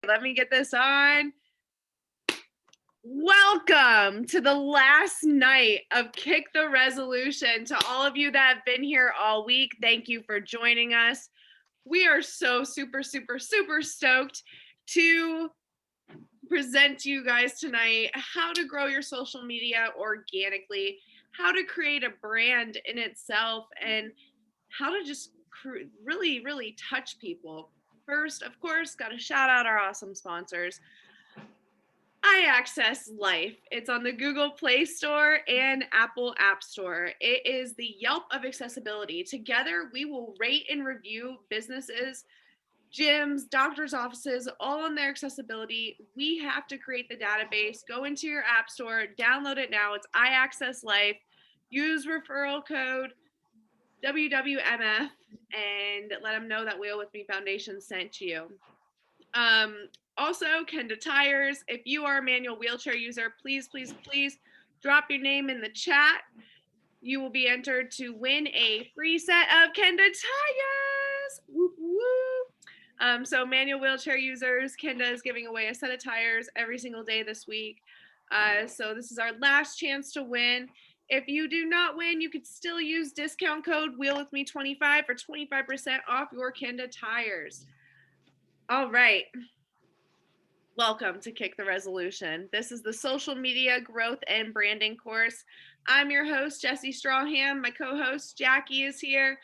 Let me get this on. Welcome to the last night of Kick the Resolution. To all of you that have been here all week, thank you for joining us. We are so super stoked to present to you guys tonight how to grow your social media organically, how to create a brand in itself, and how to just really touch people. First, of course, got to shout out our awesome sponsors. iAccess Life. It's on the Google Play Store and Apple App Store. It is the Yelp of accessibility. Together, we will rate and review businesses, gyms, doctors' offices, all on their accessibility. We have to create the database. Go into your app store, download it now. It's iAccess Life. Use referral code WWMF and let them know that Wheel With Me Foundation sent you. Also, Kenda Tires. If you are a manual wheelchair user, please drop your name in the chat. You will be entered to win a free set of Kenda Tires. Woo woo. So manual wheelchair users, Kenda is giving away a set of tires every single day this week. So this is our last chance to win. If you do not win, you could still use discount code WheelWithMe25 for 25% off your Kenda tires. All right. Welcome to Kick the Resolution. This is the social media growth and branding course. I'm your host, Jesi Strawham. My co-host, Jackie, is here.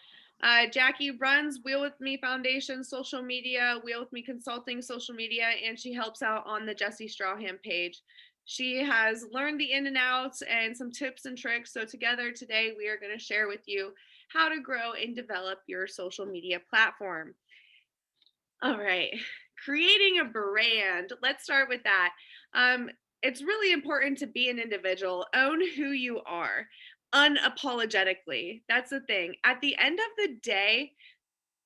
Jackie runs Wheel With Me Foundation social media, Wheel With Me Consulting social media, and she helps out on the Jesi Strawham page. She has learned the in and outs and some tips and tricks. So together today, we are going to share with you how to grow and develop your social media platform. All right. Creating a brand. Let's start with that. It's really important to be an individual, own who you are unapologetically. That's the thing. At the end of the day,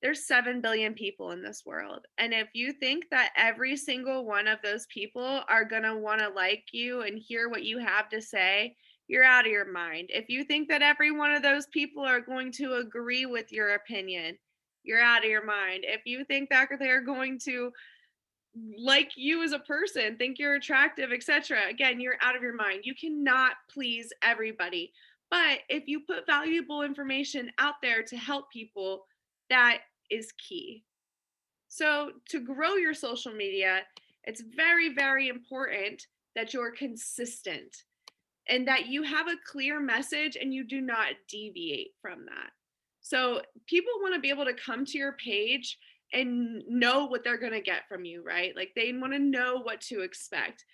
there's 7 billion people in this world. And if you think that every single one of those people are going to want to like you and hear what you have to say, you're out of your mind. If you think that every one of those people are going to agree with your opinion, you're out of your mind. If you think that they're going to like you as a person, think you're attractive, etc., again, you're out of your mind. You cannot please everybody. But if you put valuable information out there to help people, that is key. So to grow your social media, it's very important that you're consistent and that you have a clear message and you do not deviate from that. So people want to be able to come to your page and know what they're going to get from you, right? Like they want to know what to expect.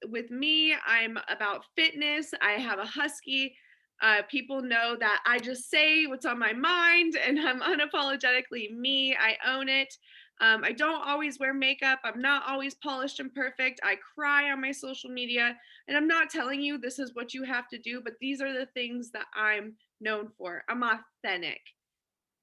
With me, I'm about fitness. I have a husky. People know that I just say what's on my mind and I'm unapologetically me. I own it. I don't always wear makeup. I'm not always polished and perfect. I cry on my social media. And I'm not telling you this is what you have to do, but these are the things that I'm known for. I'm authentic.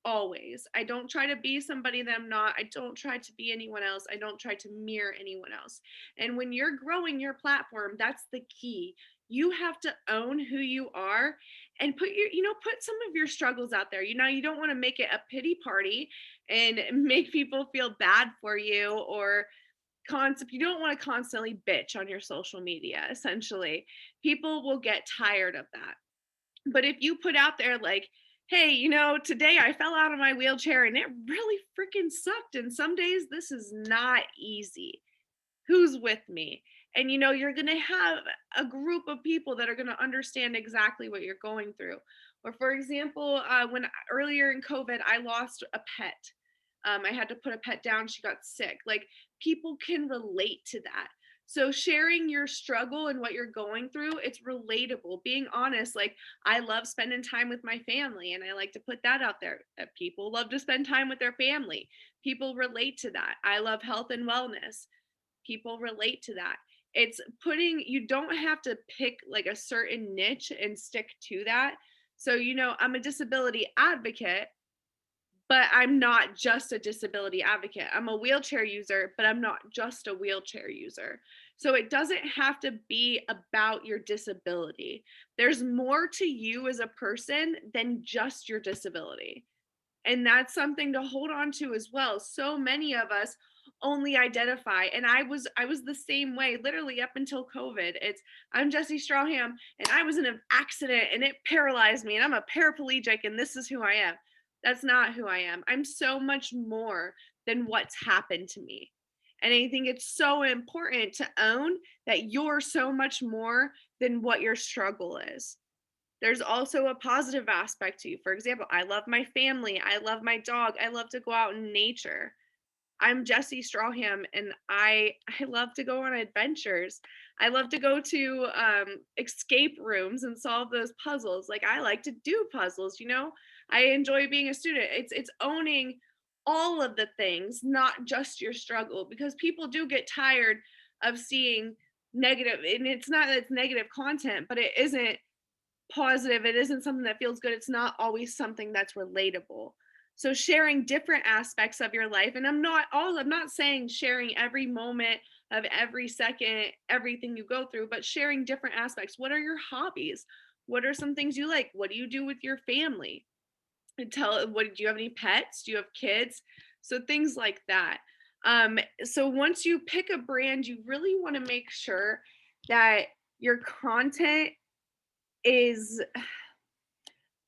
Always. I don't try to be somebody that I'm not. I don't try to be anyone else. I don't try to mirror anyone else. And when you're growing your platform, that's the key. You have to own who you are and put some of your struggles out there. You don't want to make it a pity party and make people feel bad for you or you don't want to constantly bitch on your social media. Essentially, people will get tired of that. But if you put out there like, hey, today I fell out of my wheelchair and it really freaking sucked. And some days this is not easy. Who's with me? And you're going to have a group of people that are going to understand exactly what you're going through. Or for example, when earlier in COVID, I lost a pet. I had to put a pet down. She got sick. Like people can relate to that. So sharing your struggle and what you're going through, it's relatable. Being honest, like I love spending time with my family and I like to put that out there. That people love to spend time with their family. People relate to that. I love health and wellness. People relate to that. You don't have to pick like a certain niche and stick to that. So, I'm a disability advocate, but I'm not just a disability advocate. I'm a wheelchair user, but I'm not just a wheelchair user. So it doesn't have to be about your disability. There's more to you as a person than just your disability. And that's something to hold on to as well. So many of us only identify, and I was the same way literally up until COVID. It's I'm Jesi Strawham and I was in an accident and it paralyzed me and I'm a paraplegic and this is who I am. That's not who I am. I'm so much more than what's happened to me. And I think it's so important to own that you're so much more than what your struggle is. There's also a positive aspect to you. For example, I love my family. I love my dog. I love to go out in nature. I'm Jesi Strawham and I love to go on adventures. I love to go to escape rooms and solve those puzzles. Like I like to do puzzles, you know. I enjoy being a student. It's owning all of the things, not just your struggle, because people do get tired of seeing negative, and it's not that it's negative content, but it isn't positive. It isn't something that feels good. It's not always something that's relatable. So sharing different aspects of your life, and I'm not saying sharing every moment of every second, everything you go through, but sharing different aspects. What are your hobbies? What are some things you like? What do you do with your family? And what do you have any pets? Do you have kids? So things like that. So once you pick a brand, you really want to make sure that your content is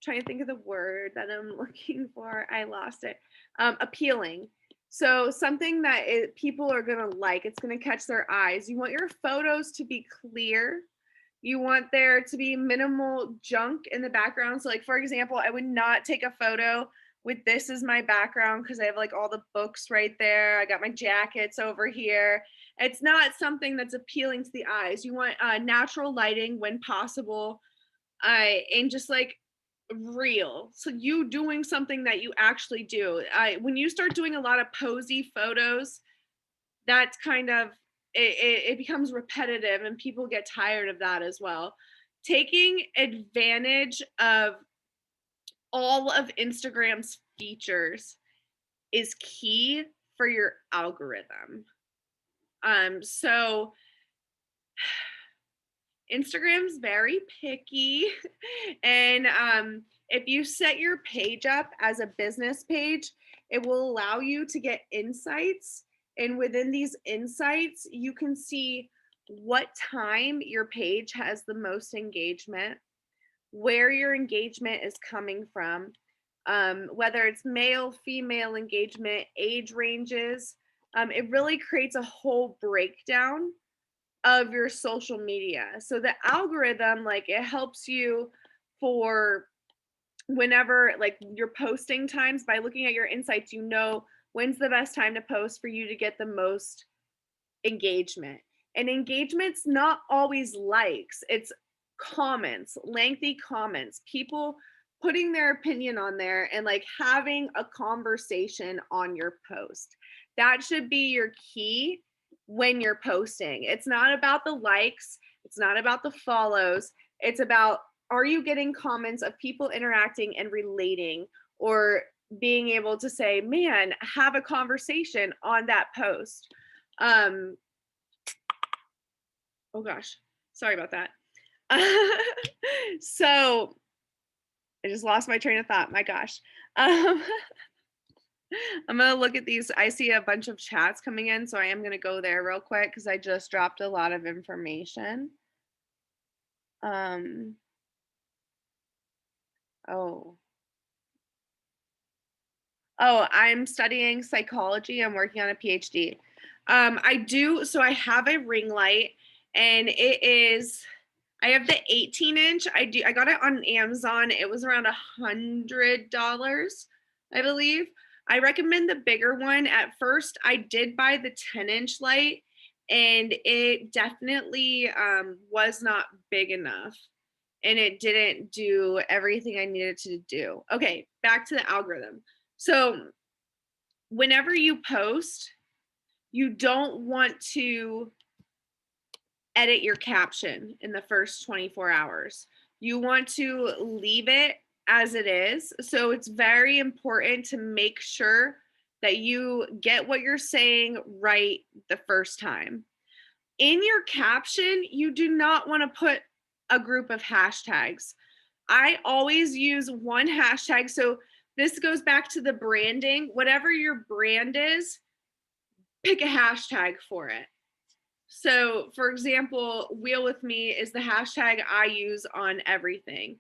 trying to think of the word that I'm looking for. I lost it. Appealing. So something that people are going to like, it's going to catch their eyes. You want your photos to be clear. You want there to be minimal junk in the background. So like, for example, I would not take a photo with this as my background because I have like all the books right there. I got my jackets over here. It's not something that's appealing to the eyes. You want natural lighting when possible. And just like real. So you doing something that you actually do. When you start doing a lot of posy photos, that's kind of it becomes repetitive and people get tired of that as well. Taking advantage of all of Instagram's features is key for your algorithm. So Instagram's very picky. And if you set your page up as a business page, it will allow you to get insights. And within these insights, you can see what time your page has the most engagement, where your engagement is coming from, whether it's male, female engagement, age ranges. It really creates a whole breakdown of your social media. So the algorithm, like it helps you for whenever like your posting times by looking at your insights, you know when's the best time to post for you to get the most engagement. And engagement's not always likes, it's comments, lengthy comments, people putting their opinion on there and like having a conversation on your post. That should be your key when you're posting. It's not about the likes, it's not about the follows, it's about are you getting comments of people interacting and relating or being able to say, man, have a conversation on that post. Oh gosh, sorry about that. So I just lost my train of thought. My gosh. I'm gonna look at these. I see a bunch of chats coming in, so I am gonna go there real quick because I just dropped a lot of information. Oh, I'm studying psychology. I'm working on a PhD. So I have a ring light and I have the 18-inch. I got it on Amazon. It was around $100, I believe. I recommend the bigger one. At first, I did buy the 10-inch light and it definitely was not big enough and it didn't do everything I needed to do. Okay, back to the algorithm. So whenever you post, you don't want to edit your caption in the first 24 hours. You want to leave it as it is. So it's very important to make sure that you get what you're saying right the first time. In your caption, you do not want to put a group of hashtags. I always use one hashtag. So this goes back to the branding. Whatever your brand is, pick a hashtag for it. So for example, Wheel with Me is the hashtag I use on everything.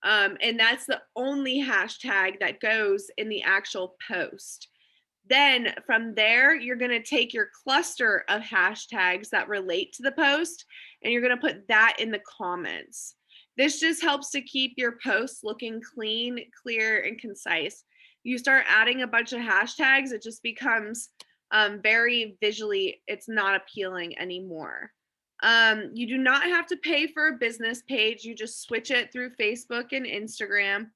And that's the only hashtag that goes in the actual post. Then from there, you're going to take your cluster of hashtags that relate to the post and you're going to put that in the comments. This just helps to keep your posts looking clean, clear, and concise. You start adding a bunch of hashtags, it just becomes very visually, it's not appealing anymore. You do not have to pay for a business page. You just switch it through Facebook and Instagram.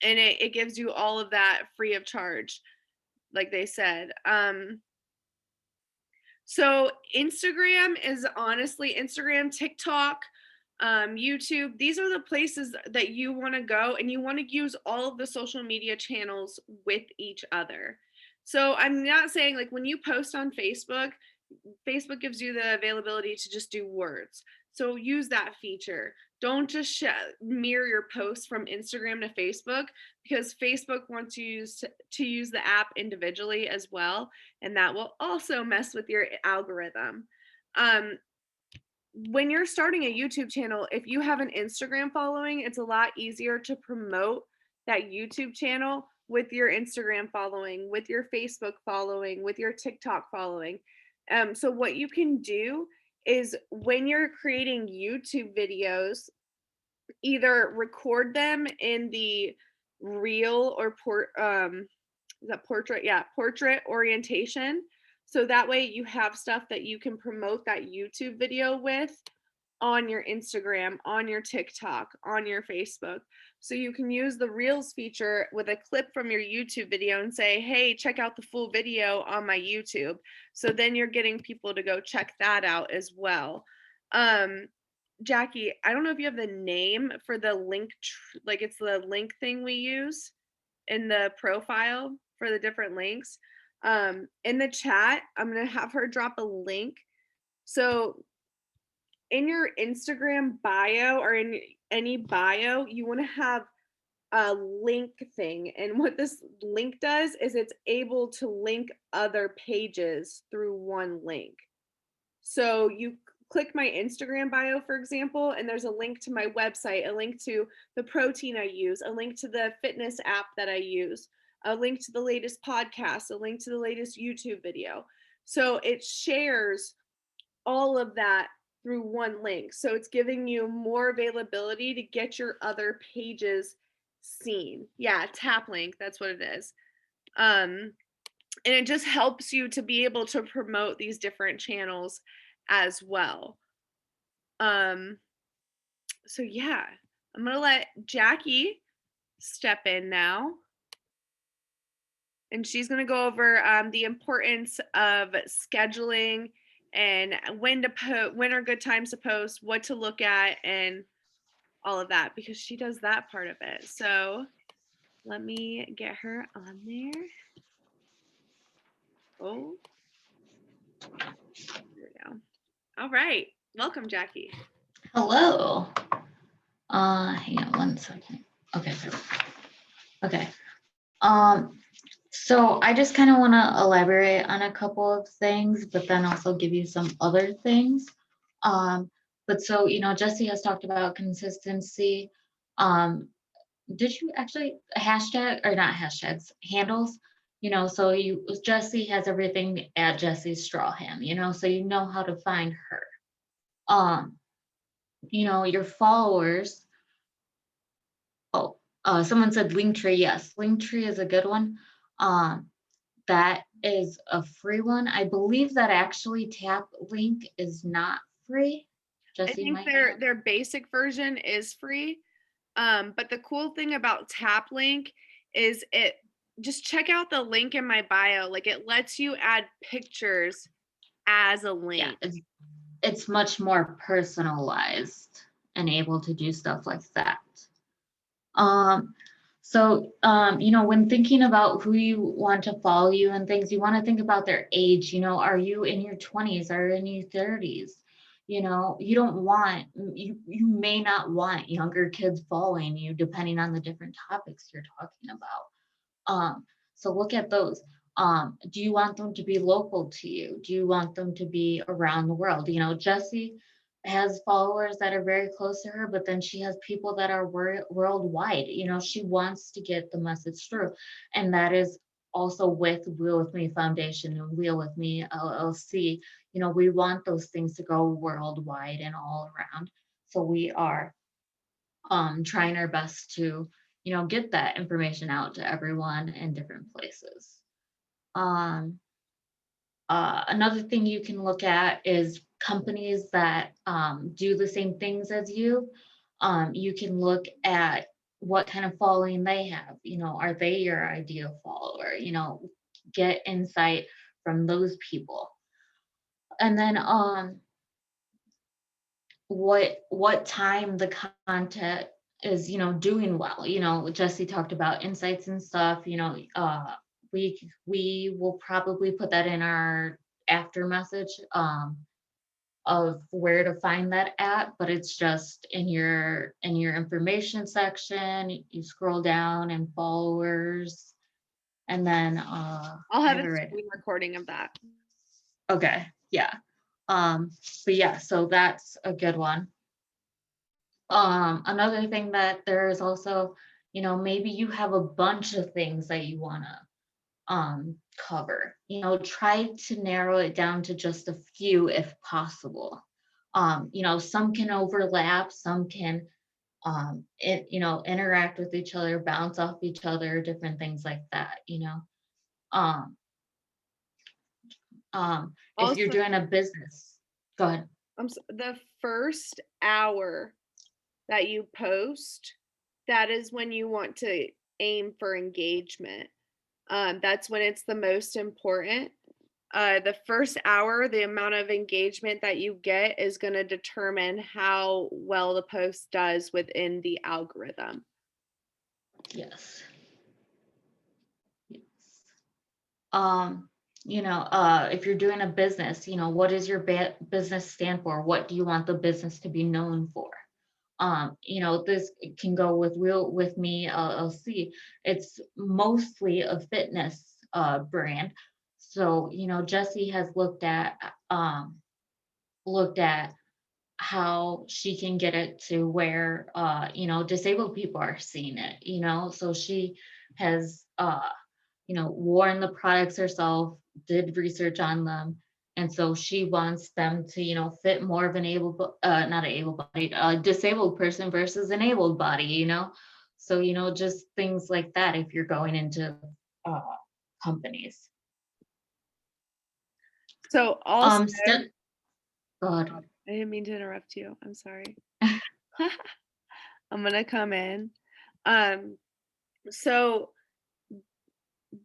And it gives you all of that free of charge, like they said. So Instagram is honestly Instagram, TikTok, YouTube. These are the places that you want to go, and you want to use all of the social media channels with each other. So I'm not saying like when you post on Facebook, Facebook gives you the availability to just do words. So use that feature. Don't just mirror your posts from Instagram to Facebook, because Facebook wants you to use the app individually as well. And that will also mess with your algorithm. When you're starting a YouTube channel, if you have an Instagram following, it's a lot easier to promote that YouTube channel with your Instagram following, with your Facebook following, with your TikTok following. So what you can do is when you're creating YouTube videos, either record them in the reel or is that portrait? Yeah, portrait orientation. So that way you have stuff that you can promote that YouTube video with on your Instagram, on your TikTok, on your Facebook. So you can use the Reels feature with a clip from your YouTube video and say, hey, check out the full video on my YouTube. So then you're getting people to go check that out as well. Jackie, I don't know if you have the name for the link, like it's the link thing we use in the profile for the different links. In the chat, I'm going to have her drop a link. So in your Instagram bio or in any bio, you want to have a link thing. And what this link does is it's able to link other pages through one link. So you click my Instagram bio, for example, and there's a link to my website, a link to the protein I use, a link to the fitness app that I use, a link to the latest podcast, a link to the latest YouTube video. So it shares all of that through one link. So it's giving you more availability to get your other pages seen. Yeah, tap link, that's what it is. And it just helps you to be able to promote these different channels as well. So yeah, I'm gonna let Jackie step in now. And she's going to go over the importance of scheduling and when are good times to post, what to look at, and all of that, because she does that part of it. So let me get her on there. Oh, there we go. All right. Welcome, Jackie. Hello. Hang on one second. Okay. Okay. So I just kind of want to elaborate on a couple of things, but then also give you some other things. But so, Jesi has talked about consistency. Did you actually hashtag or not hashtags, handles? So Jesi has everything at Jesi's Strawham, so you know how to find her. Your followers. Oh, someone said Linktree. Yes, Linktree is a good one. That is a free one. I believe that actually Tap Link is not free. I think their basic version is free. But the cool thing about Tap Link is just check out the link in my bio. Like it lets you add pictures as a link. Yeah, it's much more personalized and able to do stuff like that. So, when thinking about who you want to follow you and things, you want to think about their age. Are you in your 20s or in your 30s? You may not want younger kids following you depending on the different topics you're talking about. So look at those. Do you want them to be local to you? Do you want them to be around the world? You know, Jesse has followers that are very close to her, but then she has people that are worldwide. You know, she wants to get the message through. And that is also with Wheel With Me Foundation and Wheel With Me LLC. You know, we want those things to go worldwide and all around. So we are trying our best to, you know, get that information out to everyone in different places. Um, Another thing you can look at is companies that do the same things as you. You can look at what kind of following they have. You know, are they your ideal follower? You know, get insight from those people. And then what time the content is, you know, doing well. You know, Jesse talked about insights and stuff. You know, we will probably put that in our after message of where to find that at, but it's just in your information section. You scroll down and followers, and then I'll I have have a it right. screen recording of that. Okay, yeah. But yeah, so that's a good one. Another thing that there is also, you know, maybe you have a bunch of things that you want to cover. You know, try to narrow it down to just a few if possible. You know, some can overlap, some can you know, interact with each other, bounce off each other, different things like that, you know. Um if you're Also, doing a business, go ahead. the first hour that you post, that is when you want to aim for engagement. That's when it's the most important. The first hour, the amount of engagement that you get is going to determine how well the post does within the algorithm. Yes. Yes. um you know, if you're doing a business, you know, what does your business stand for? What do you want the business to be known for? You know, this can go with Wheel With Me LLC. It's mostly a fitness brand. So, you know, Jesse has looked at how she can get it to where you know, disabled people are seeing it, you know. So she has you know, worn the products herself, did research on them. And so she wants them to, you know, fit more of an not an able bodied, disabled person versus an able body, you know? So, you know, just things like that if you're going into uh, companies. So also, Step, God. I didn't mean to interrupt you. I'm sorry. I'm gonna come in. Um, so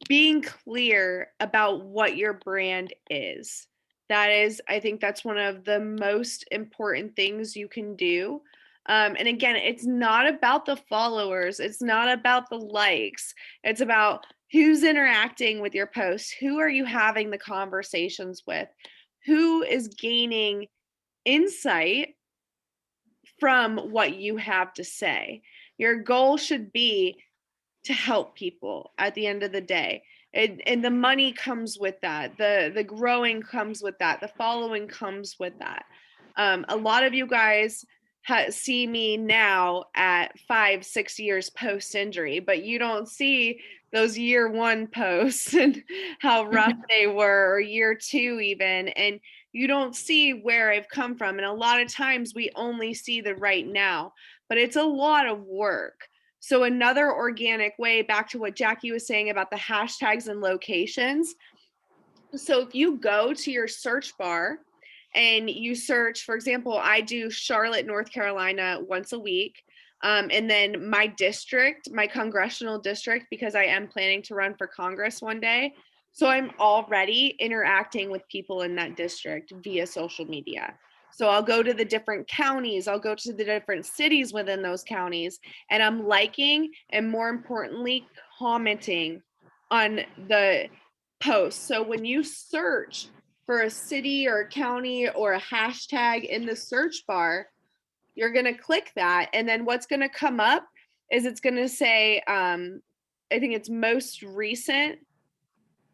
being clear about what your brand is. That is, I think that's one of the most important things you can do. And again, it's not about the followers, it's not about the likes, it's about who's interacting with your posts, who are you having the conversations with, who is gaining insight from what you have to say. Your goal should be to help people at the end of the day. And the money comes with that. The growing comes with that. The following comes with that. A lot of you guys see me now at 5, 6 years post injury, but you don't see those year one posts and how rough they were, or year two even. And you don't see where I've come from. And a lot of times we only see the right now, but it's a lot of work. So another organic way, back to what Jackie was saying about the hashtags and locations. So if you go to your search bar and you search, for example, I do Charlotte, North Carolina once a week. And then my district, my congressional district, because I am planning to run for Congress one day. So I'm already interacting with people in that district via social media. So I'll go to the different counties, I'll go to the different cities within those counties, and I'm liking and, more importantly, commenting on the post. So when you search for a city or a county or a hashtag in the search bar, you're going to click that. And then what's going to come up is it's going to say, I think it's most recent.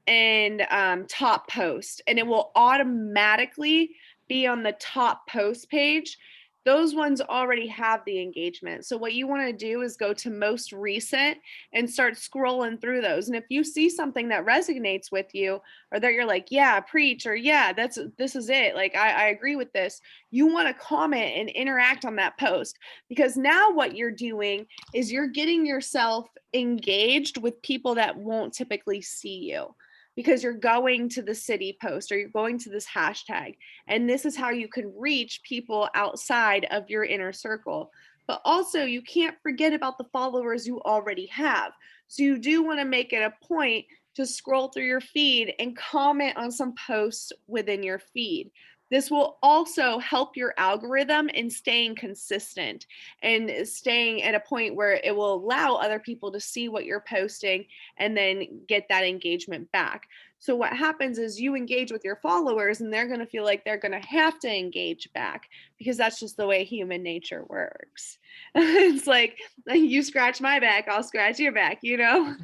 and top post, and it will automatically be on the top post page. Those ones already have the engagement. So what you want to do is go to most recent and start scrolling through those. And if you see something that resonates with you, or that you're like, yeah, preach, or yeah, this is it, like I agree with this, you want to comment and interact on that post, because now what you're doing is you're getting yourself engaged with people that won't typically see you, because you're going to the city post or you're going to this hashtag. And this is how you can reach people outside of your inner circle. But also, you can't forget about the followers you already have. So you do want to make it a point to scroll through your feed and comment on some posts within your feed. This will also help your algorithm in staying consistent and staying at a point where it will allow other people to see what you're posting and then get that engagement back. So what happens is you engage with your followers and they're going to feel like they're going to have to engage back, because that's just the way human nature works. It's like you scratch my back, I'll scratch your back, you know?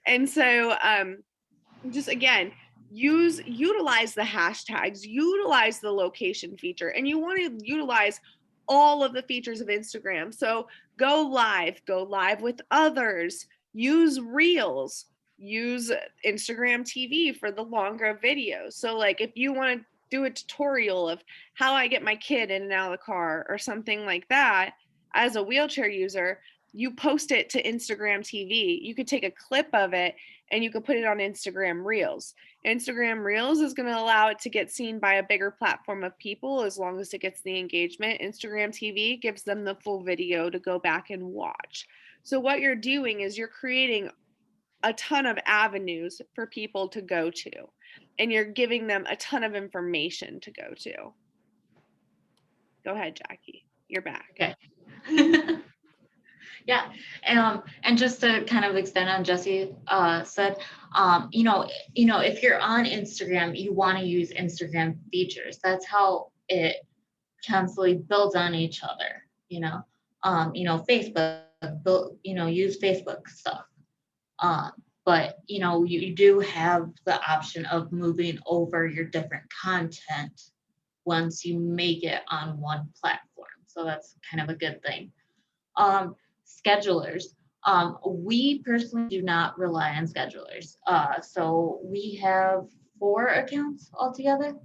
And so just again, utilize the hashtags, utilize the location feature, and you want to utilize all of the features of Instagram. So go live with others, use reels, use Instagram TV for the longer videos. So like if you want to do a tutorial of how I get my kid in and out of the car or something like that, as a wheelchair user, you post it to Instagram TV. You could take a clip of it and you can put it on Instagram Reels. Instagram Reels is going to allow it to get seen by a bigger platform of people as long as it gets the engagement. Instagram TV gives them the full video to go back and watch. So what you're doing is you're creating a ton of avenues for people to go to, and you're giving them a ton of information to go to. Go ahead, Jackie. You're back. Okay. Yeah, and just to kind of extend on Jesse said, if you're on Instagram, you want to use Instagram features. That's how it constantly builds on each other. Facebook, use Facebook stuff. But you do have the option of moving over your different content once you make it on one platform. So that's kind of a good thing. Schedulers. We personally do not rely on schedulers. So we have 4 accounts altogether.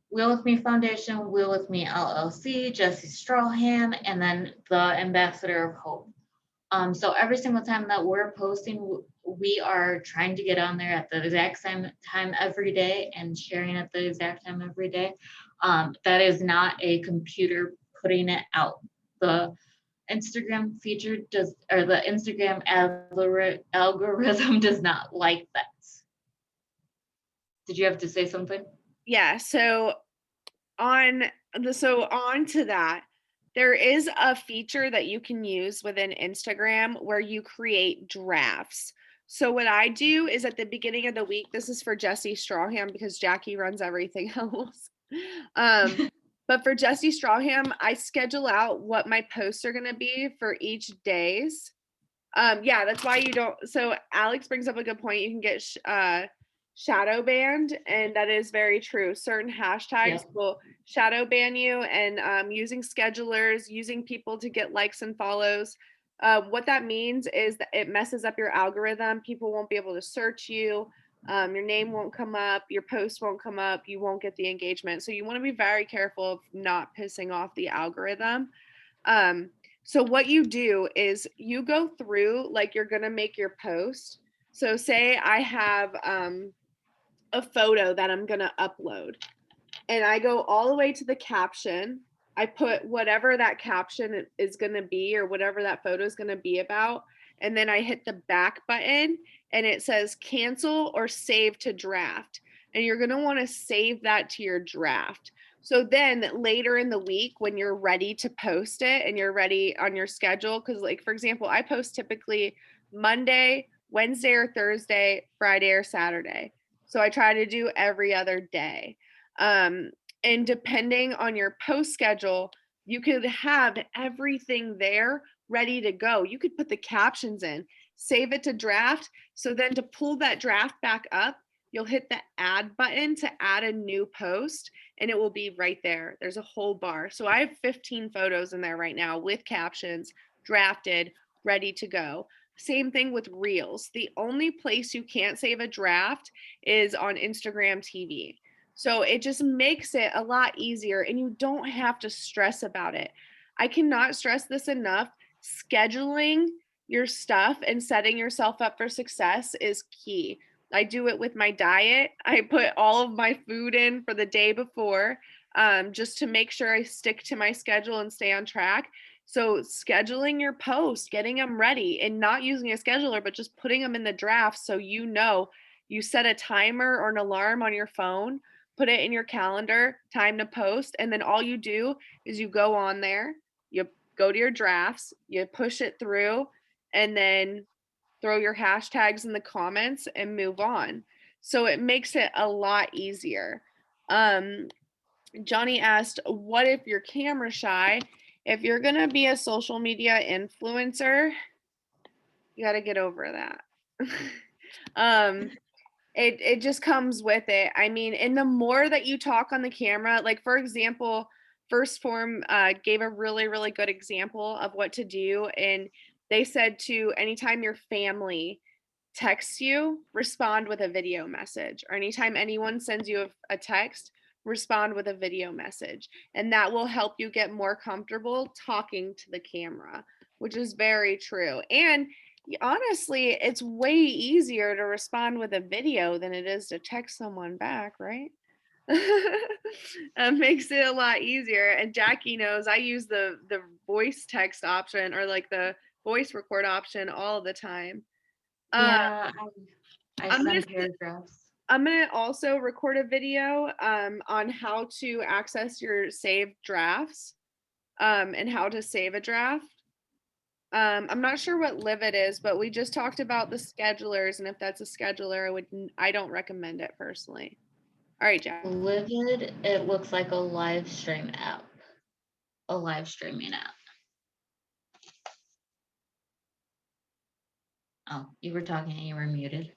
Wheel With Me Foundation, Wheel With Me LLC, Jesi Strawham, and then the Ambassador of Hope. So every single time that we're posting, we are trying to get on there at the exact same time every day and sharing at the exact time every day. That is not a computer putting it out. The Instagram feature or the Instagram algorithm does not like that. Did you have to say something? Yeah. So on to that, there is a feature that you can use within Instagram where you create drafts. So what I do is at the beginning of the week, this is for Jesi Strawham because Jackie runs everything else. But for Jesi Strawham, I schedule out what my posts are going to be for each days. Yeah, that's why you don't. So Alex brings up a good point. You can get shadow banned, and that is very true. Certain hashtags will shadow ban you, and using schedulers, using people to get likes and follows. What that means is that it messes up your algorithm. People won't be able to search you. Your name won't come up, your post won't come up, you won't get the engagement. So you want to be very careful of not pissing off the algorithm. So what you do is you go through, like you're gonna make your post. So say I have a photo that I'm gonna upload, and I go all the way to the caption. I put whatever that caption is going to be or whatever that photo is going to be about. And then I hit the back button and it says cancel or save to draft. And you're going to want to save that to your draft. So then later in the week, when you're ready to post it and you're ready on your schedule, because, like, for example, I post typically Monday, Wednesday or Thursday, Friday or Saturday. So I try to do every other day. And depending on your post schedule, you could have everything there ready to go. You could put the captions in. save it to draft. So then to pull that draft back up, you'll hit the add button to add a new post and it will be right there. There's a whole bar. So I have 15 photos in there right now with captions, drafted, ready to go. Same thing with Reels. The only place you can't save a draft is on Instagram TV. So it just makes it a lot easier and you don't have to stress about it. I cannot stress this enough. Scheduling your stuff and setting yourself up for success is key. I do it with my diet. I put all of my food in for the day before, just to make sure I stick to my schedule and stay on track. So scheduling your post, getting them ready and not using a scheduler, but just putting them in the draft so you know you set a timer or an alarm on your phone, put it in your calendar, time to post, and then all you do is you go on there, you go to your drafts, you push it through, and then throw your hashtags in the comments and move on. So it makes it a lot easier. Um, Johnny asked, what if you're camera shy? If you're going to be a social media influencer, you got to get over that. um, it just comes with it. I mean, and the more that you talk on the camera, like for example, First Form gave a really good example of what to do, and they said to anytime your family texts you, respond with a video message, or anytime anyone sends you a text, respond with a video message, and that will help you get more comfortable talking to the camera, which is very true. And honestly, it's way easier to respond with a video than it is to text someone back, right? It makes it a lot easier. And Jackie knows I use the voice text option or like the voice record option all the time. Uh, Yeah, I I'm gonna send paragraphs. I'm gonna also record a video on how to access your saved drafts and how to save a draft. I'm not sure what Livid is, but we just talked about the schedulers, and if that's a scheduler, I don't recommend it personally. All right, Jack. Livid, it looks like a live stream app, a live streaming app. Oh, you were talking and you were muted.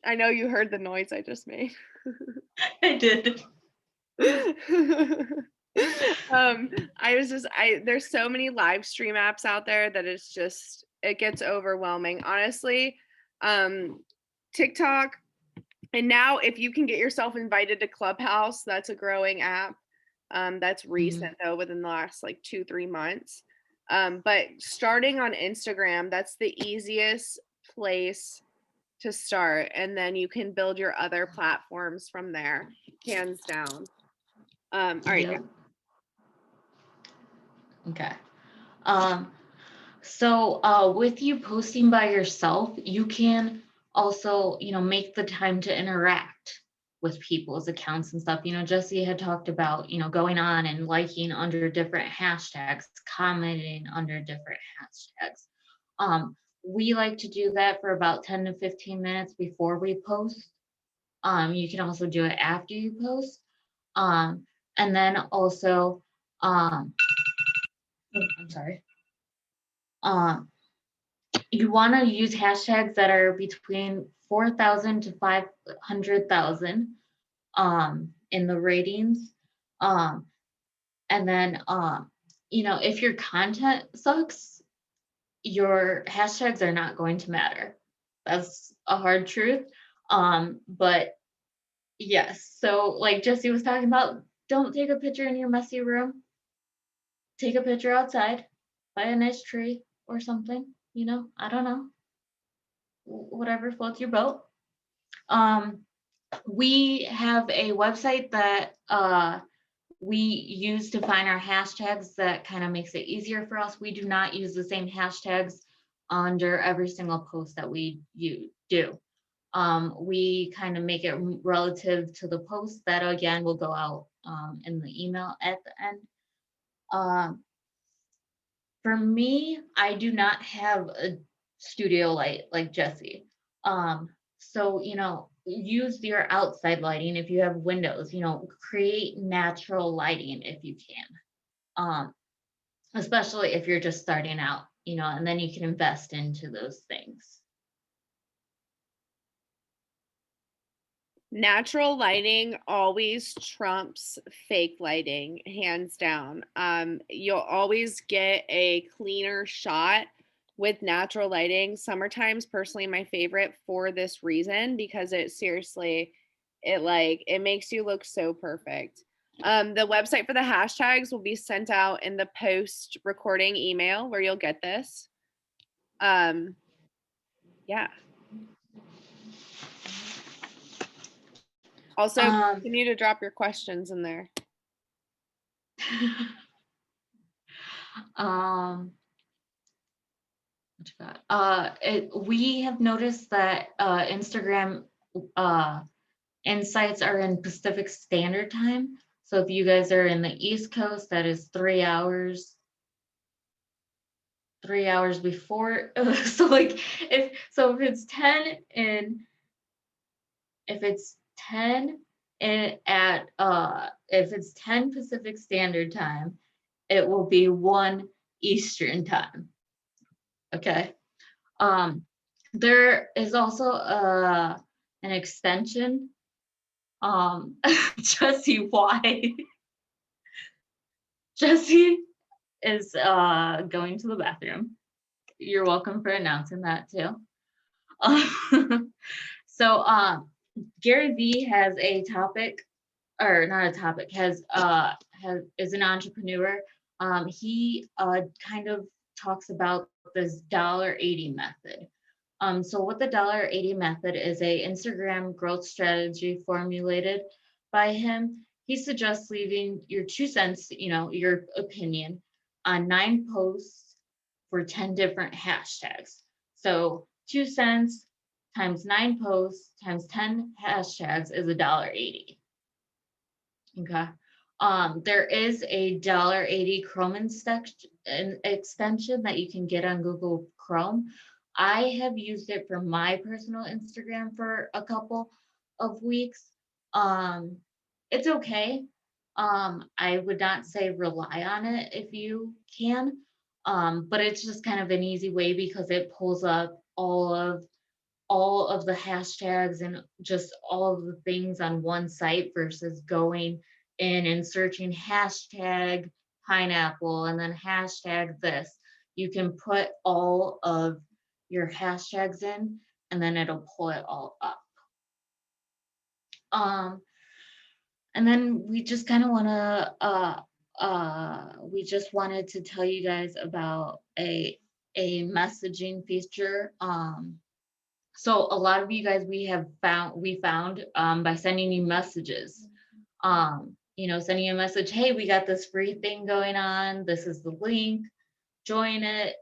I know you heard the noise I just made. I did. I there's so many live stream apps out there that it gets overwhelming. Honestly, TikTok, and now if you can get yourself invited to Clubhouse, that's a growing app. That's recent though, within the last like 2-3 months. But starting on Instagram, that's the easiest place to start, and then you can build your other platforms from there, hands down. All right. Yep. Okay. Um, so with you posting by yourself, you can also, make the time to interact with people's accounts and stuff. Jesse had talked about, going on and liking under different hashtags, commenting under different hashtags. We like to do that for about 10 to 15 minutes before we post. You can also do it after you post. And then also, I'm sorry. Um, you want to use hashtags that are between 4,000 to 500,000 in the ratings. And then, if your content sucks, your hashtags are not going to matter. That's a hard truth. But yes, so like Jesse was talking about, don't take a picture in your messy room. Take a picture outside by a nice tree or something, I don't know, whatever floats your boat. We have a website that we use to find our hashtags that kind of makes it easier for us. We do not use the same hashtags under every single post that we do. We kind of make it relative to the post that again will go out in the email at the end. For me, I do not have a studio light like Jesse. So, use your outside lighting if you have windows, create natural lighting if you can. especially if you're just starting out, and then you can invest into those things. Natural lighting always trumps fake lighting, hands down. You'll always get a cleaner shot with natural lighting. Summertime's personally my favorite for this reason, because it seriously, it makes you look so perfect. The website for the hashtags will be sent out in the post recording email where you'll get this. Yeah. Also, Um, continue to drop your questions in there. um, what you got? We have noticed that Instagram uh, insights are in Pacific Standard Time. So if you guys are in the East Coast, that is 3 hours before. So like if it's 10 and if it's 10 and at if it's 10 Pacific Standard Time, it will be 1 Eastern Time. Okay. Um there is also an extension. Jesse, why? Jesse is going to the bathroom. You're welcome for announcing that too. So Gary Vee has a topic, or not a topic, has is an entrepreneur. He kind of talks about this $80 method. So what the $80 method is, a Instagram growth strategy formulated by him. He suggests leaving your 2 cents, your opinion, on 9 posts for 10 different hashtags. So 2 cents times 9 posts times 10 hashtags is $80. Okay. There is a $80 Chrome extension that you can get on Google Chrome. I have used it for my personal Instagram for a couple of weeks. It's okay. I would not say rely on it if you can. But it's just kind of an easy way because it pulls up all of the hashtags and just all of the things on one site versus going in and searching hashtag pineapple and then hashtag this. You can put all of your hashtags in and then it'll pull it all up. Um, and then we just kind of want to we just wanted to tell you guys about a messaging feature. So a lot of you guys we found by sending you messages. Sending you a message, hey, we got this free thing going on. This is the link. Join it.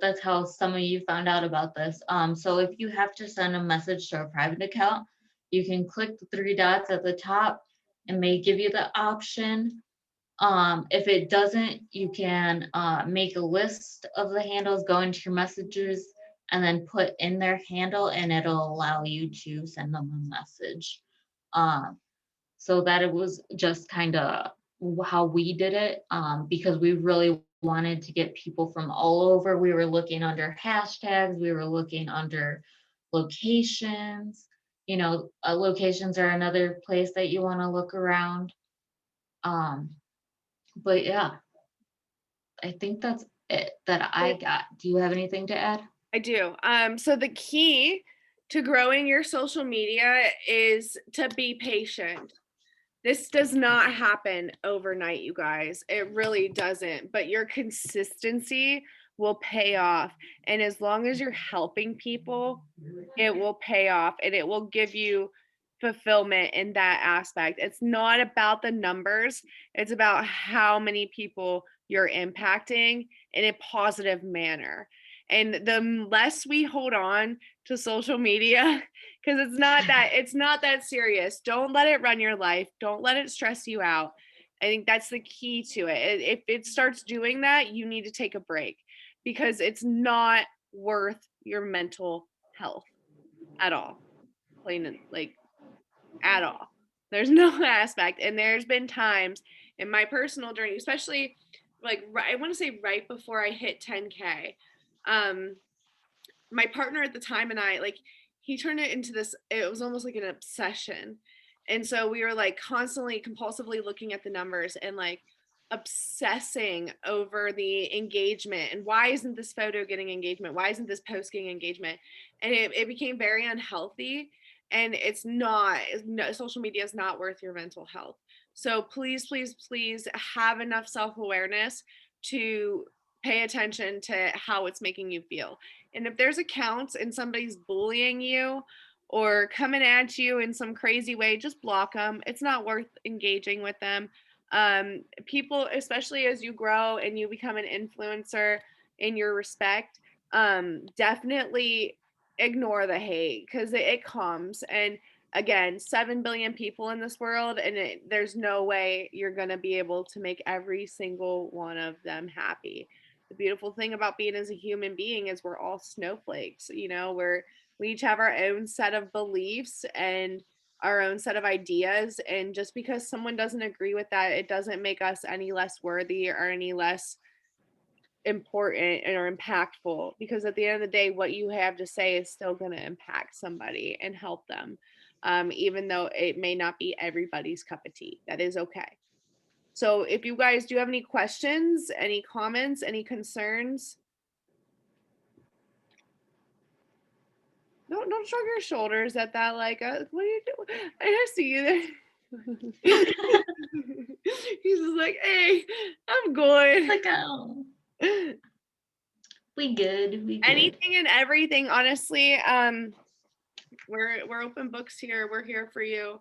That's how some of you found out about this. So if you have to send a message to a private account, you can click the 3 dots at the top and may give you the option. If it doesn't, you can make a list of the handles, go into your messages, and then put in their handle, and it'll allow you to send them a message. So that it was just kind of how we did it, because we really wanted to get people from all over. We were looking under hashtags, we were looking under locations. Locations are another place that you want to look around. But yeah, I think that's it that I got. Do you have anything to add? I do. So the key to growing your social media is to be patient. This does not happen overnight, you guys. It really doesn't. But your consistency will pay off. And as long as you're helping people, it will pay off and it will give you fulfillment in that aspect. It's not about the numbers, it's about how many people you're impacting in a positive manner. And the less we hold on to social media, because it's not that serious. Don't let it run your life. Don't let it stress you out. I think that's the key to it. If it starts doing that, you need to take a break because it's not worth your mental health at all. Plain and like at all. There's no aspect. And there's been times in my personal journey, especially like I want to say right before I hit 10K. Um, my partner at the time and I, like, he turned it into this, it was almost like an obsession. And so we were like constantly compulsively looking at the numbers and like obsessing over the engagement and why isn't this photo getting engagement, why isn't this post getting engagement, and it became very unhealthy. And it's not, no, social media is not worth your mental health. So please, please, please have enough self-awareness to pay attention to how it's making you feel. And if there's accounts and somebody's bullying you or coming at you in some crazy way, just block them. It's not worth engaging with them. People, especially as you grow and you become an influencer in your respect, definitely ignore the hate because it comes. And again, 7 billion people in this world, and there's no way you're going to be able to make every single one of them happy. The beautiful thing about being as a human being is we're all snowflakes. You know, we each have our own set of beliefs and our own set of ideas, and just because someone doesn't agree with that, it doesn't make us any less worthy or any less important or impactful, because at the end of the day what you have to say is still going to impact somebody and help them, even though it may not be everybody's cup of tea. That is okay. So if you guys do have any questions, any comments, any concerns, don't shrug your shoulders at that. Like, what are you doing? I see you there. He's just like, hey, I'm good. Like, oh, we good. We good. Anything and everything, honestly. We're open books here. We're here for you.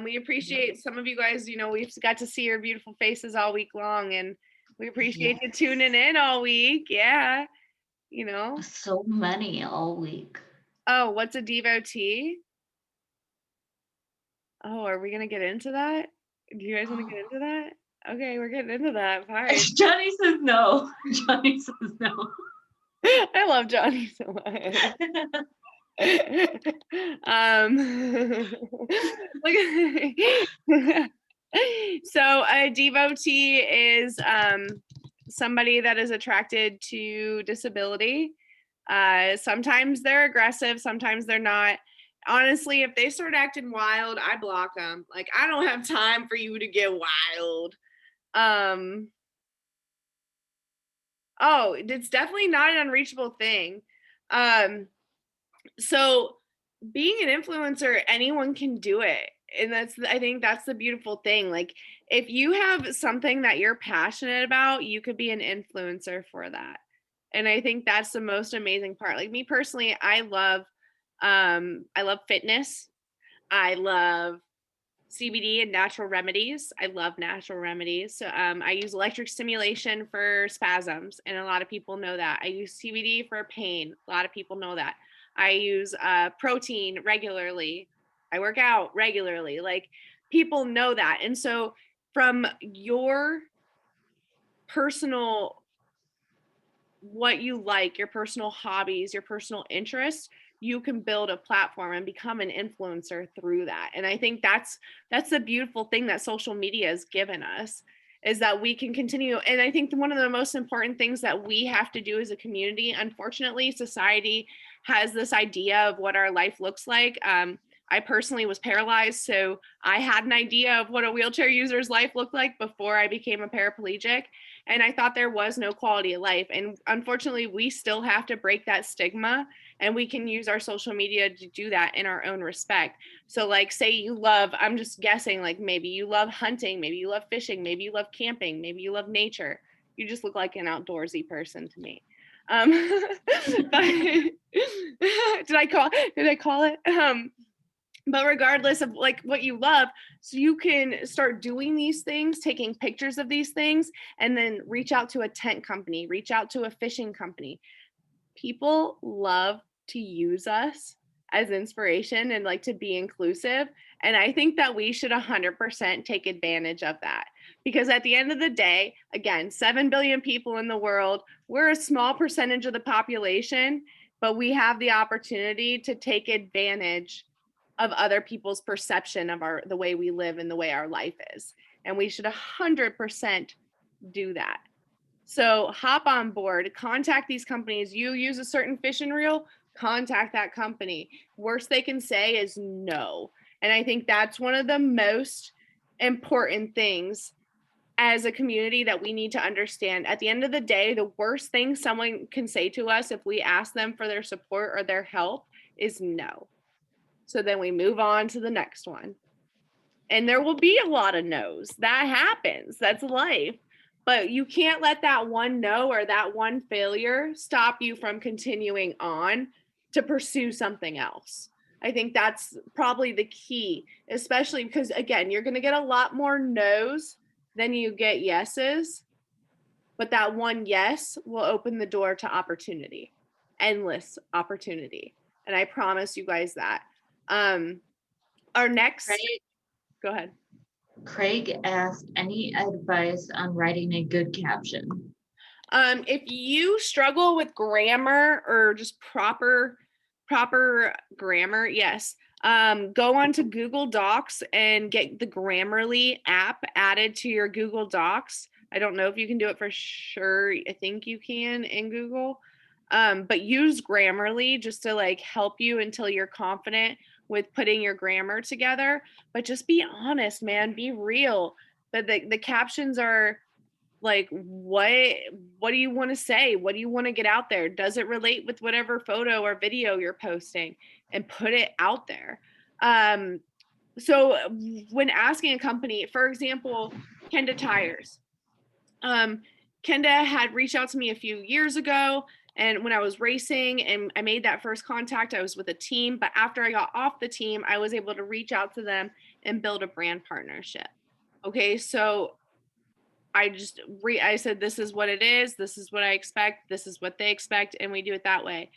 We appreciate some of you guys. You know, we've got to see your beautiful faces all week long, and we appreciate you tuning in all week. Yeah, you know. So many all week. Oh, what's a devotee? Oh, are we gonna get into that? Do you guys want to get into that? Okay, we're getting into that. Fine. Johnny says no. Johnny says no. I love Johnny so much. So a devotee is somebody that is attracted to disability. Sometimes they're aggressive, sometimes they're not. Honestly, if they start acting wild, I block them. Like, I don't have time for you to get wild. Oh, it's definitely not an unreachable thing. So being an influencer, anyone can do it. And I think that's the beautiful thing. Like, if you have something that you're passionate about, you could be an influencer for that. And I think that's the most amazing part. Like, me personally, I love fitness. I love CBD and natural remedies. I love natural remedies. So I use electric stimulation for spasms, and a lot of people know that. I use CBD for pain. A lot of people know that. I use protein regularly. I work out regularly. Like, people know that. And so from your personal, what you like, your personal hobbies, your personal interests, you can build a platform and become an influencer through that. And I think that's the beautiful thing that social media has given us, is that we can continue. And I think one of the most important things that we have to do as a community, unfortunately, society has this idea of what our life looks like. I personally was paralyzed, so I had an idea of what a wheelchair user's life looked like before I became a paraplegic. And I thought there was no quality of life. And unfortunately, we still have to break that stigma, and we can use our social media to do that in our own respect. So, like, say you love, I'm just guessing, like, maybe you love hunting, maybe you love fishing, maybe you love camping, maybe you love nature. You just look like an outdoorsy person to me. But did I call it? But regardless of like what you love, so you can start doing these things, taking pictures of these things, and then reach out to a tent company, reach out to a fishing company. People love to use us as inspiration and like to be inclusive. And I think that we should 100% take advantage of that, because at the end of the day, again, 7 billion people in the world, we're a small percentage of the population, but we have the opportunity to take advantage of other people's perception of the way we live and the way our life is. And we should 100% do that. So hop on board, contact these companies. You use a certain fishing reel, contact that company. Worst they can say is no. And I think that's one of the most important things as a community that we need to understand. At the end of the day, the worst thing someone can say to us if we ask them for their support or their help is no. So then we move on to the next one. And there will be a lot of no's. That happens. That's life. But you can't let that one no or that one failure stop you from continuing on to pursue something else. I think that's probably the key, especially because, again, you're going to get a lot more no's than you get yeses. But that one yes will open the door to opportunity, endless opportunity. And I promise you guys that. Our next, Craig, go ahead. Craig asked any advice on writing a good caption. If you struggle with grammar or just proper grammar, yes. Go on to Google Docs and get the Grammarly app added to your Google Docs. I don't know if you can do it for sure. I think you can in Google. But use Grammarly just to like help you until you're confident with putting your grammar together. But just be honest, man. Be real. But the captions are like what do you want to say, what do you want to get out there, does it relate with whatever photo or video you're posting, and put it out there. So when asking a company, for example, Kenda Tires, Kenda had reached out to me a few years ago, and when I was racing and I made that first contact, I was with a team, but after I got off the team, I was able to reach out to them and build a brand partnership. Okay, so I said, this is what it is. This is what I expect. This is what they expect. And we do it that way.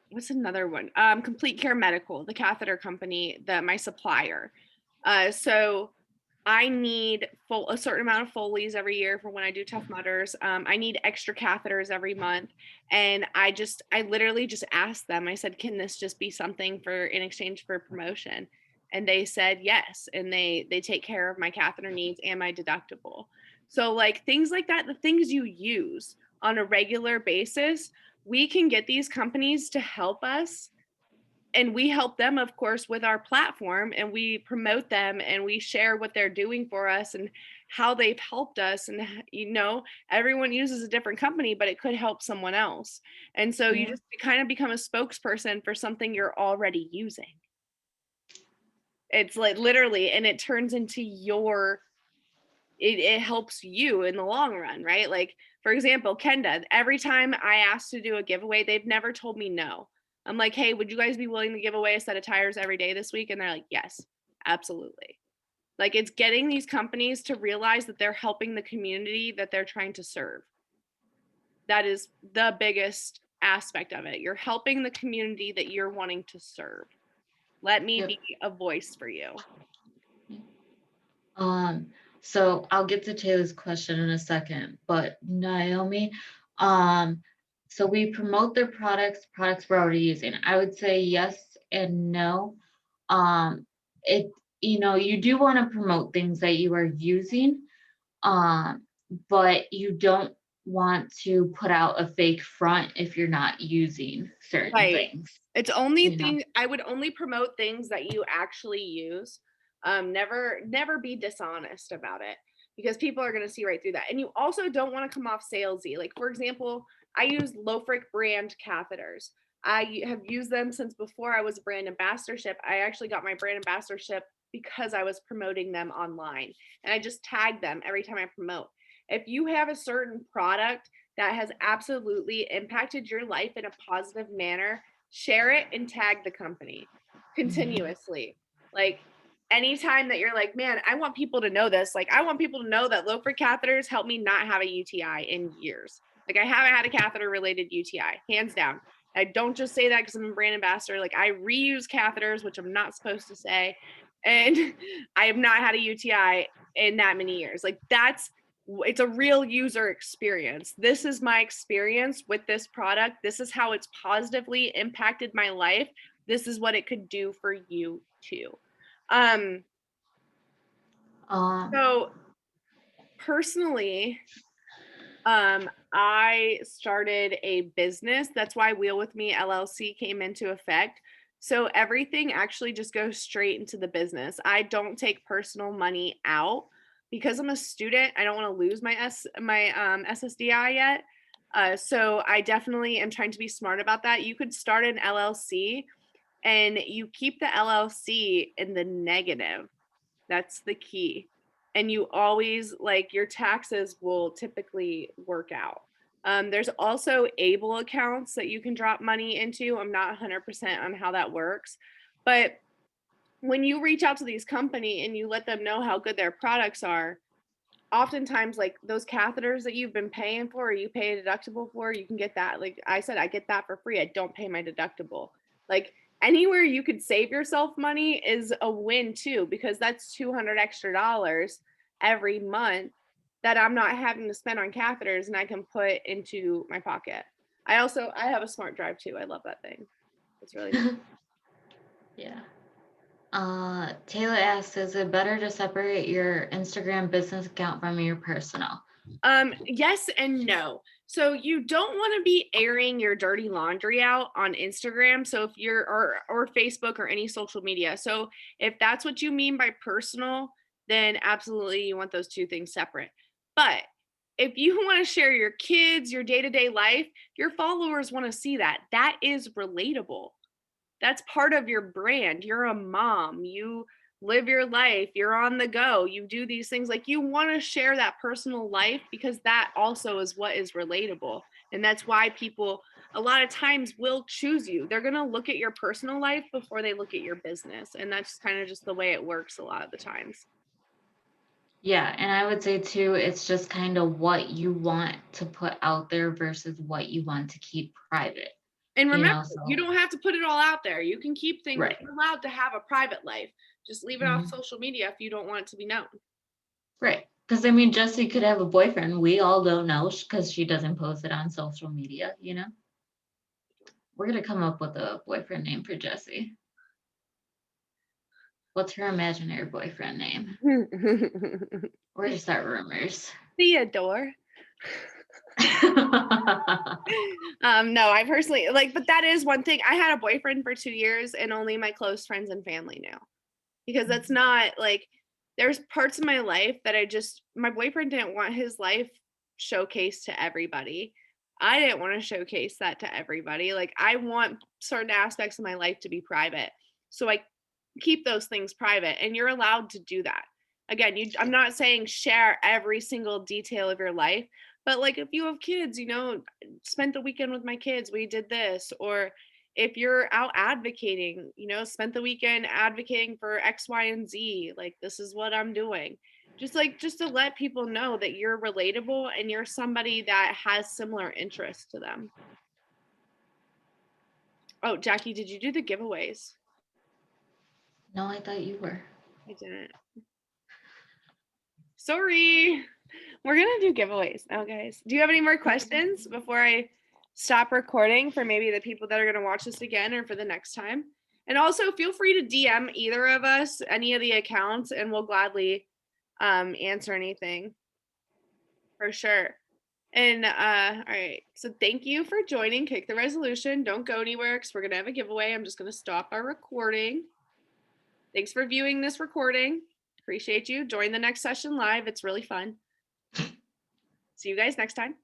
What's another one? Complete Care Medical, the catheter company, my supplier. So I need a certain amount of Foleys every year for when I do Tough Mudders. I need extra catheters every month. And I literally just asked them, I said, can this just be something in exchange for promotion? And they said yes. And they take care of my catheter needs and my deductible. So like things like that, the things you use on a regular basis, we can get these companies to help us, and we help them, of course, with our platform, and we promote them and we share what they're doing for us and how they've helped us. And everyone uses a different company, but it could help someone else. And so you just kind of become a spokesperson for something you're already using. It's like literally, and it turns into it helps you in the long run, right? Like, for example, Kenda, every time I asked to do a giveaway, they've never told me no. I'm like, hey, would you guys be willing to give away a set of tires every day this week? And they're like, yes, absolutely. Like, it's getting these companies to realize that they're helping the community that they're trying to serve. That is the biggest aspect of it. You're helping the community that you're wanting to serve. Let me be a voice for you. So I'll get to Taylor's question in a second, but Naomi, so we promote their products we're already using. I would say yes and no. It, you do want to promote things that you are using, but you don't want to put out a fake front if you're not using certain things. It's only I would only promote things that you actually use. Never be dishonest about it, because people are going to see right through that. And you also don't want to come off salesy. Like, for example, I use Lofric brand catheters. I have used them since before I was a brand ambassadorship. I actually got my brand ambassadorship because I was promoting them online, and I just tag them every time I promote. If you have a certain product that has absolutely impacted your life in a positive manner, share it and tag the company continuously. Like, anytime that you're like, man, I want people to know this. Like, I want people to know that Lofer catheters helped me not have a UTI in years. Like, I haven't had a catheter related UTI, hands down. I don't just say that because I'm a brand ambassador. Like, I reuse catheters, which I'm not supposed to say. And I have not had a UTI in that many years. Like, it's a real user experience. This is my experience with this product. This is how it's positively impacted my life. This is what it could do for you too. So personally, I started a business. That's why Wheel With Me LLC came into effect. So everything actually just goes straight into the business. I don't take personal money out because I'm a student. I don't want to lose my SSDI yet. So I definitely am trying to be smart about that. You could start an LLC and you keep the LLC in the negative. That's the key. And you always, like, your taxes will typically work out. There's also able accounts that you can drop money into. I'm not 100% on how that works, but when you reach out to these company and you let them know how good their products are, oftentimes, like, those catheters that you've been paying for or you pay a deductible for, you can get that. Like I said, I get that for free. I don't pay my deductible. Like, anywhere you could save yourself money is a win too, because that's $200 extra every month that I'm not having to spend on catheters and I can put into my pocket. I have a smart drive too. I love that thing. It's really nice. Yeah. Taylor asks, is it better to separate your Instagram business account from your personal? Yes and no. So you don't want to be airing your dirty laundry out on Instagram. So if you're or Facebook or any social media. So if that's what you mean by personal, then absolutely you want those two things separate. But if you want to share your kids, your day-to-day life, your followers want to see that. That is relatable. That's part of your brand. You're a mom. You live your life. You're on the go. You do these things. Like, you want to share that personal life because that also is what is relatable. And that's why people a lot of times will choose you. They're going to look at your personal life before they look at your business. And that's kind of just the way it works a lot of the times. Yeah, and I would say too, it's just kind of what you want to put out there versus what you want to keep private. And You remember, know, you so don't have to put it all out there. You can keep things, right. you're allowed to have a private life. Just leave it off Mhm. social media if you don't want it to be known. Right. Because I mean, Jessie could have a boyfriend. We all don't know because she doesn't post it on social media, you know? We're gonna come up with a boyfriend name for Jessie. What's her imaginary boyfriend name? We're gonna start rumors. Theodore. No, I personally like, but that is one thing. I had a boyfriend for 2 years and only my close friends and family knew. Because that's not like, there's parts of my life that my boyfriend didn't want his life showcased to everybody. I didn't want to showcase that to everybody. Like, I want certain aspects of my life to be private. So I keep those things private, and you're allowed to do that. Again, I'm not saying share every single detail of your life, but like, if you have kids, spent the weekend with my kids, we did this. Or if you're out advocating, spent the weekend advocating for X, Y, and Z, like, this is what I'm doing. Just to let people know that you're relatable and you're somebody that has similar interests to them. Oh, Jackie, did you do the giveaways? No, I thought you were. I didn't. Sorry. We're gonna do giveaways now, guys. Do you have any more questions before I stop recording for maybe the people that are gonna watch this again or for the next time? And also, feel free to DM either of us, any of the accounts, and we'll gladly answer anything for sure. And all right, so thank you for joining Kick the Resolution. Don't go anywhere because we're gonna have a giveaway. I'm just gonna stop our recording. Thanks for viewing this recording. Appreciate you. Join the next session live. It's really fun. See you guys next time.